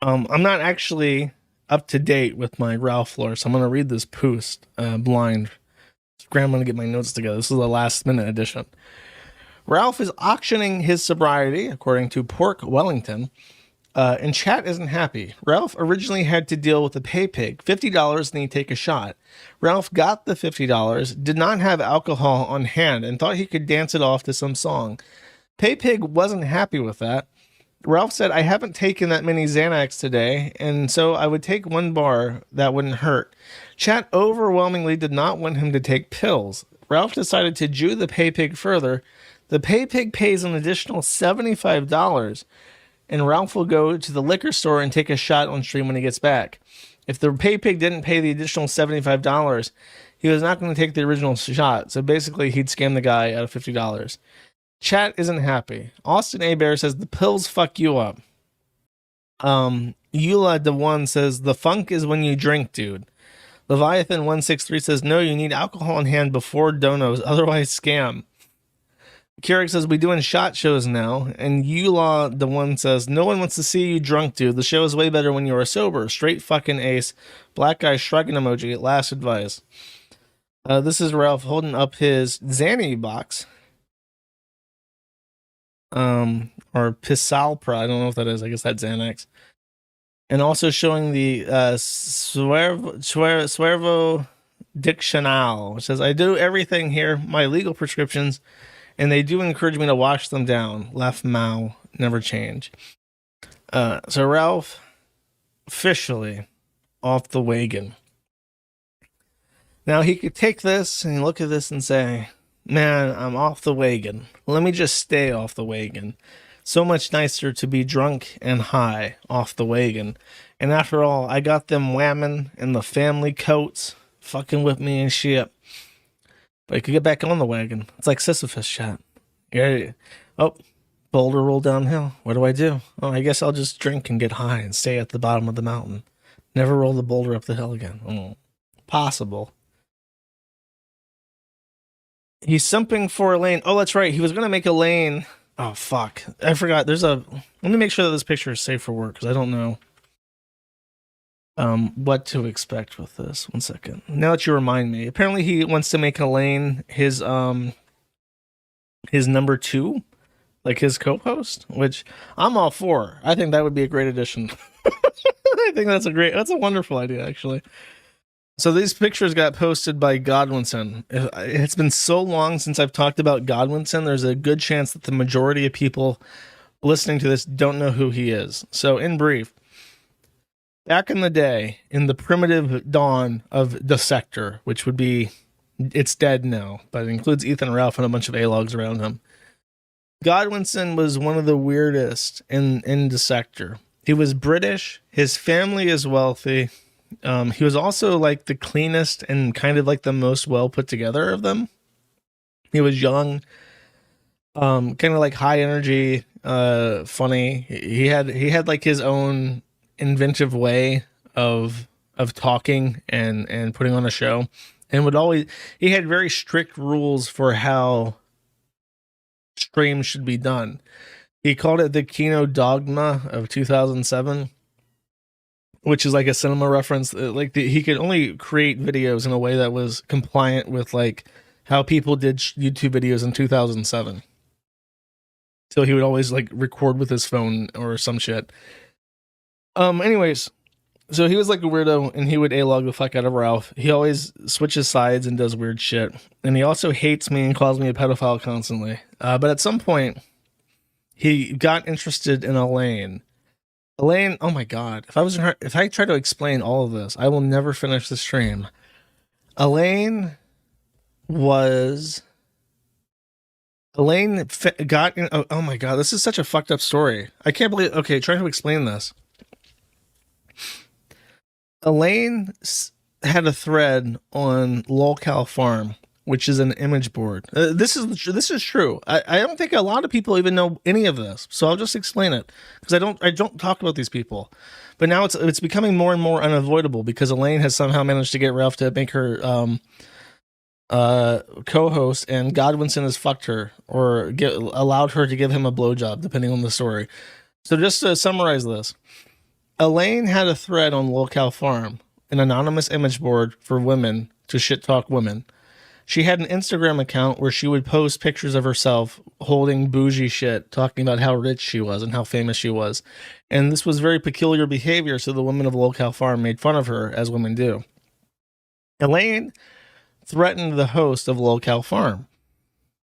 I'm not actually up to date with my Ralph lore, so I'm going to read this post blind. Scrambling to get my notes together. This is the last minute edition. Ralph is auctioning his sobriety, according to Pork Wellington, and chat isn't happy. Ralph originally had to deal with a pay pig, $50, and he'd take a shot. Ralph got the $50, did not have alcohol on hand, and thought he could dance it off to some song. Pay pig wasn't happy with that. Ralph said, I haven't taken that many Xanax today, and so I would take one bar that wouldn't hurt. Chat overwhelmingly did not want him to take pills. Ralph decided to Jew the pay pig further. The pay pig pays an additional $75, and Ralph will go to the liquor store and take a shot on stream when he gets back. If the pay pig didn't pay the additional $75, he was not going to take the original shot, so basically he'd scam the guy out of $50. Chat isn't happy. Austin A. Bear says, the pills fuck you up. Eula the One says, the funk is when you drink, dude. Leviathan 163 says, no, you need alcohol in hand before donos, otherwise scam. Keurig says, we doing shot shows now. And Eula the One says, no one wants to see you drunk, dude. The show is way better when you are sober. Straight fucking ace. Black guy shrugging emoji. Last advice. This is Ralph holding up his Xanny box. Or Pisalpra, I don't know if that is. I guess that's Xanax. And also showing the Suervo Diccional, which says, I do everything here, my legal prescriptions, and they do encourage me to wash them down. Left Mao, never change. So Ralph, officially off the wagon. Now he could take this and look at this and say, man, I'm off the wagon. Let me just stay off the wagon. So much nicer to be drunk and high off the wagon. And after all, I got them whamming and the family coats fucking with me and shit. But you could get back on the wagon. It's like Sisyphus shot. Yeah. Oh, boulder roll downhill. What do I do? Oh, I guess I'll just drink and get high and stay at the bottom of the mountain. Never roll the boulder up the hill again. Oh, possible. He's simping for Elaine. Oh, that's right. He was going to make Elaine. Oh, fuck. I forgot. Let me make sure that this picture is safe for work, because I don't know what to expect with this. One second. Now that you remind me. Apparently he wants to make Elaine his number 2, like his co-host, which I'm all for. I think that would be a great addition. I think that's a wonderful idea, actually. So these pictures got posted by Godwinson. It's been so long since I've talked about Godwinson. There's a good chance that the majority of people listening to this don't know who he is. So in brief, back in the day, in the primitive dawn of the sector, which would be, it's dead now, but it includes Ethan Ralph and a bunch of A-logs around him. Godwinson was one of the weirdest in the sector. He was British. His family is wealthy. He was also like the cleanest and kind of like the most well put together of them. He was young, kind of like high energy, funny. He had like his own inventive way of talking and putting on a show, and he had very strict rules for how streams should be done. He called it the Kino Dogma of 2007. Which is like a cinema reference. He could only create videos in a way that was compliant with like how people did YouTube videos in 2007. So he would always like record with his phone or some shit. Anyways, so he was like a weirdo, and he would A-log the fuck out of Ralph. He always switches sides and does weird shit. And he also hates me and calls me a pedophile constantly. But at some point, he got interested in Elaine. Elaine, oh my god, if I try to explain all of this, I will never finish the stream. Elaine got in, oh my god, this is such a fucked up story. I can't believe, okay, trying to explain this. Elaine had a thread on Lolcow Farm, which is an image board. This is true. I don't think a lot of people even know any of this, so I'll just explain it, because I don't talk about these people. But now it's becoming more and more unavoidable, because Elaine has somehow managed to get Ralph to make her co-host, and Godwinson has fucked her or allowed her to give him a blowjob, depending on the story. So just to summarize this, Elaine had a thread on Lolcow Farm, an anonymous image board for women to shit talk women. She had an Instagram account where she would post pictures of herself holding bougie shit, talking about how rich she was and how famous she was. And this was very peculiar behavior, so the women of Lolcow Farm made fun of her, as women do. Elaine threatened the host of Lolcow Farm.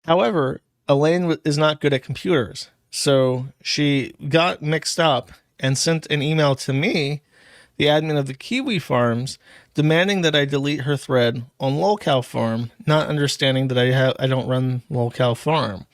However, Elaine is not good at computers, so she got mixed up and sent an email to me, the admin of the Kiwi Farms, demanding that I delete her thread on Lolcow Farm, not understanding that I don't run Lolcow Farm.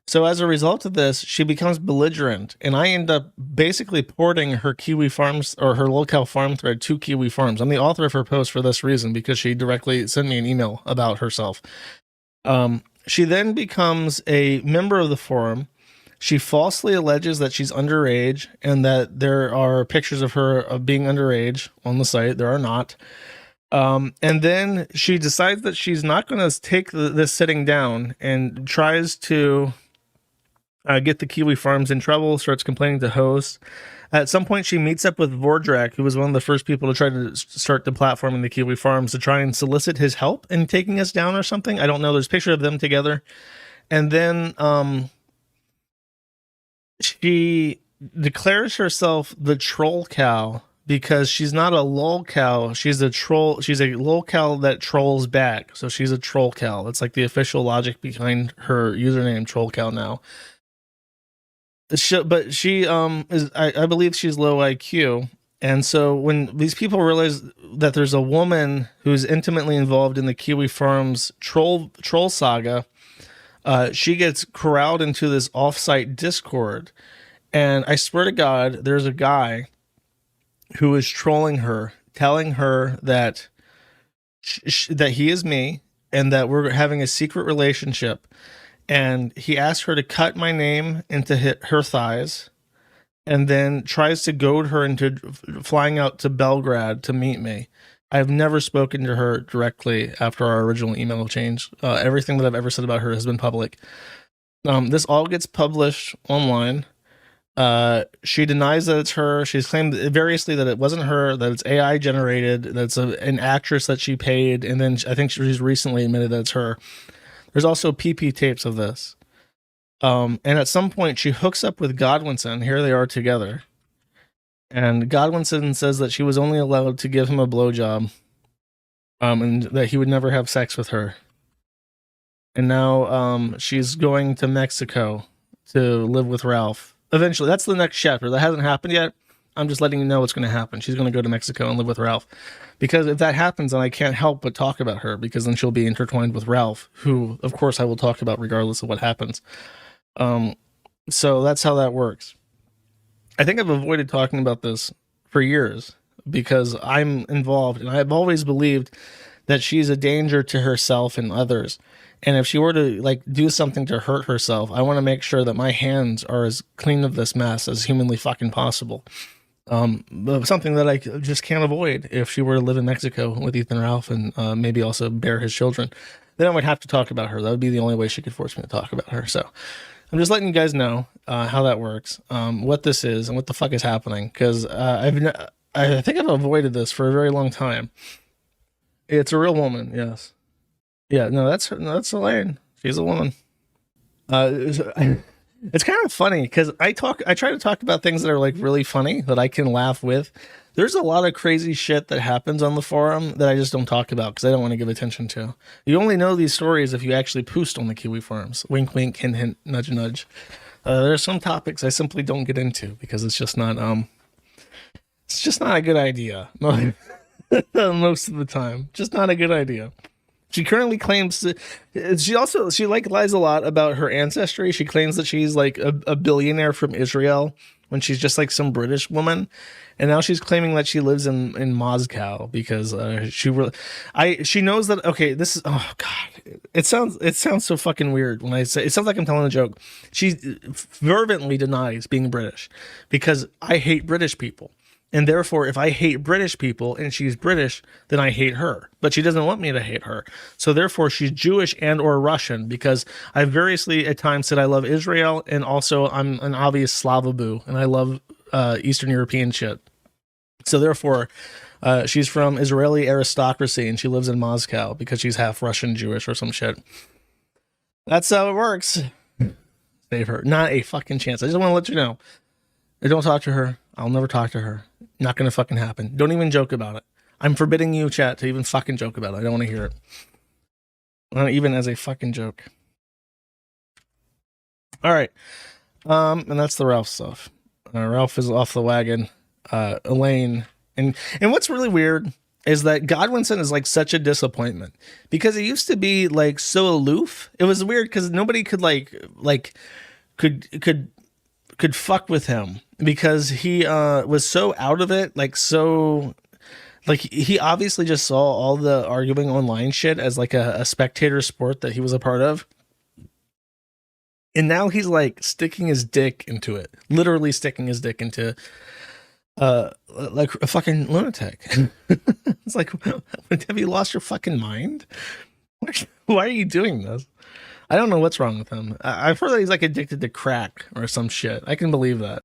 So as a result of this, she becomes belligerent, and I end up basically porting her Kiwi Farms or her Lolcow Farm thread to Kiwi Farms. I'm the author of her post for this reason, because she directly sent me an email about herself. She then becomes a member of the forum. She falsely alleges that she's underage and that there are pictures of her of being underage on the site. There are not. And then she decides that she's not going to take this sitting down and tries to get the Kiwi Farms in trouble, starts complaining to hosts. At some point, she meets up with Vordrak, who was one of the first people to try to start the platform in the Kiwi Farms, to try and solicit his help in taking us down or something. I don't know. There's a picture of them together. And then she declares herself the troll cow because she's not a lol cow. She's a troll. She's a lol cow that trolls back. So she's a troll cow. That's like the official logic behind her username, troll cow now. But she is, I believe she's low IQ. And so when these people realize that there's a woman who's intimately involved in the Kiwi Farms troll saga, she gets corralled into this offsite Discord. And I swear to God, there's a guy who is trolling her, telling her that that he is me and that we're having a secret relationship. And he asked her to cut my name into her thighs, and then tries to goad her into flying out to Belgrade to meet me. I've never spoken to her directly after our original email exchange. Everything that I've ever said about her has been public. This all gets published online. She denies that it's her. She's claimed variously that it wasn't her, that it's AI generated, that it's an actress that she paid, and then I think she's recently admitted that it's her. There's also PP tapes of this. And at some point, she hooks up with Godwinson. Here they are together. And Godwinson says that she was only allowed to give him a blowjob, and that he would never have sex with her. And now she's going to Mexico to live with Ralph. Eventually, that's the next chapter. That hasn't happened yet. I'm just letting you know what's going to happen. She's going to go to Mexico and live with Ralph. Because if that happens, then I can't help but talk about her, because then she'll be intertwined with Ralph, who, of course, I will talk about regardless of what happens. So that's how that works. I think I've avoided talking about this for years because I'm involved, and I've always believed that she's a danger to herself and others. And if she were to like do something to hurt herself, I want to make sure that my hands are as clean of this mess as humanly fucking possible. Something that I just can't avoid if she were to live in Mexico with Ethan Ralph and maybe also bear his children. Then I would have to talk about her. That would be the only way she could force me to talk about her. So I'm just letting you guys know how that works, what this is, and what the fuck is happening. Because I think I've avoided this for a very long time. It's a real woman, yes. Yeah, no, that's Elaine. She's a woman. It's kind of funny because I try to talk about things that are like really funny that I can laugh with. There's a lot of crazy shit that happens on the forum that I just don't talk about because I don't want to give attention to. You only know these stories if you actually post on the Kiwi forums. Wink, wink, hint, hint, nudge, nudge. There are some topics I simply don't get into because it's just not a good idea. Most of the time, just not a good idea. She currently claims she lies a lot about her ancestry. She claims that she's like a billionaire from Israel when she's just like some British woman. And now she's claiming that she lives in Moscow because she knows that. Okay, this is, oh God, it sounds so fucking weird when I say it. Sounds like I'm telling a joke. She fervently denies being British because I hate British people. And therefore, if I hate British people and she's British, then I hate her. But she doesn't want me to hate her. So therefore, she's Jewish and or Russian because I've variously at times said I love Israel, and also I'm an obvious Slavaboo, and I love Eastern European shit. So therefore, she's from Israeli aristocracy and she lives in Moscow because she's half Russian Jewish or some shit. That's how it works. Save her. Not a fucking chance. I just want to let you know. I don't talk to her. I'll never talk to her. Not gonna fucking happen. Don't even joke about it. I'm forbidding you, chat, to even fucking joke about it. I don't want to hear it. Not even as a fucking joke. All right. And that's the Ralph stuff. Ralph is off the wagon. Elaine. And what's really weird is that Godwinson is like such a disappointment because it used to be like so aloof. It was weird because nobody could could fuck with him because he was so out of it, like so like he obviously just saw all the arguing online shit as like a spectator sport that he was a part of. And now he's like sticking his dick into it, literally sticking his dick into like a fucking lunatic. It's like, have you lost your fucking mind? Why are you doing this? I don't know what's wrong with him. I've heard that he's like addicted to crack or some shit. I can believe that.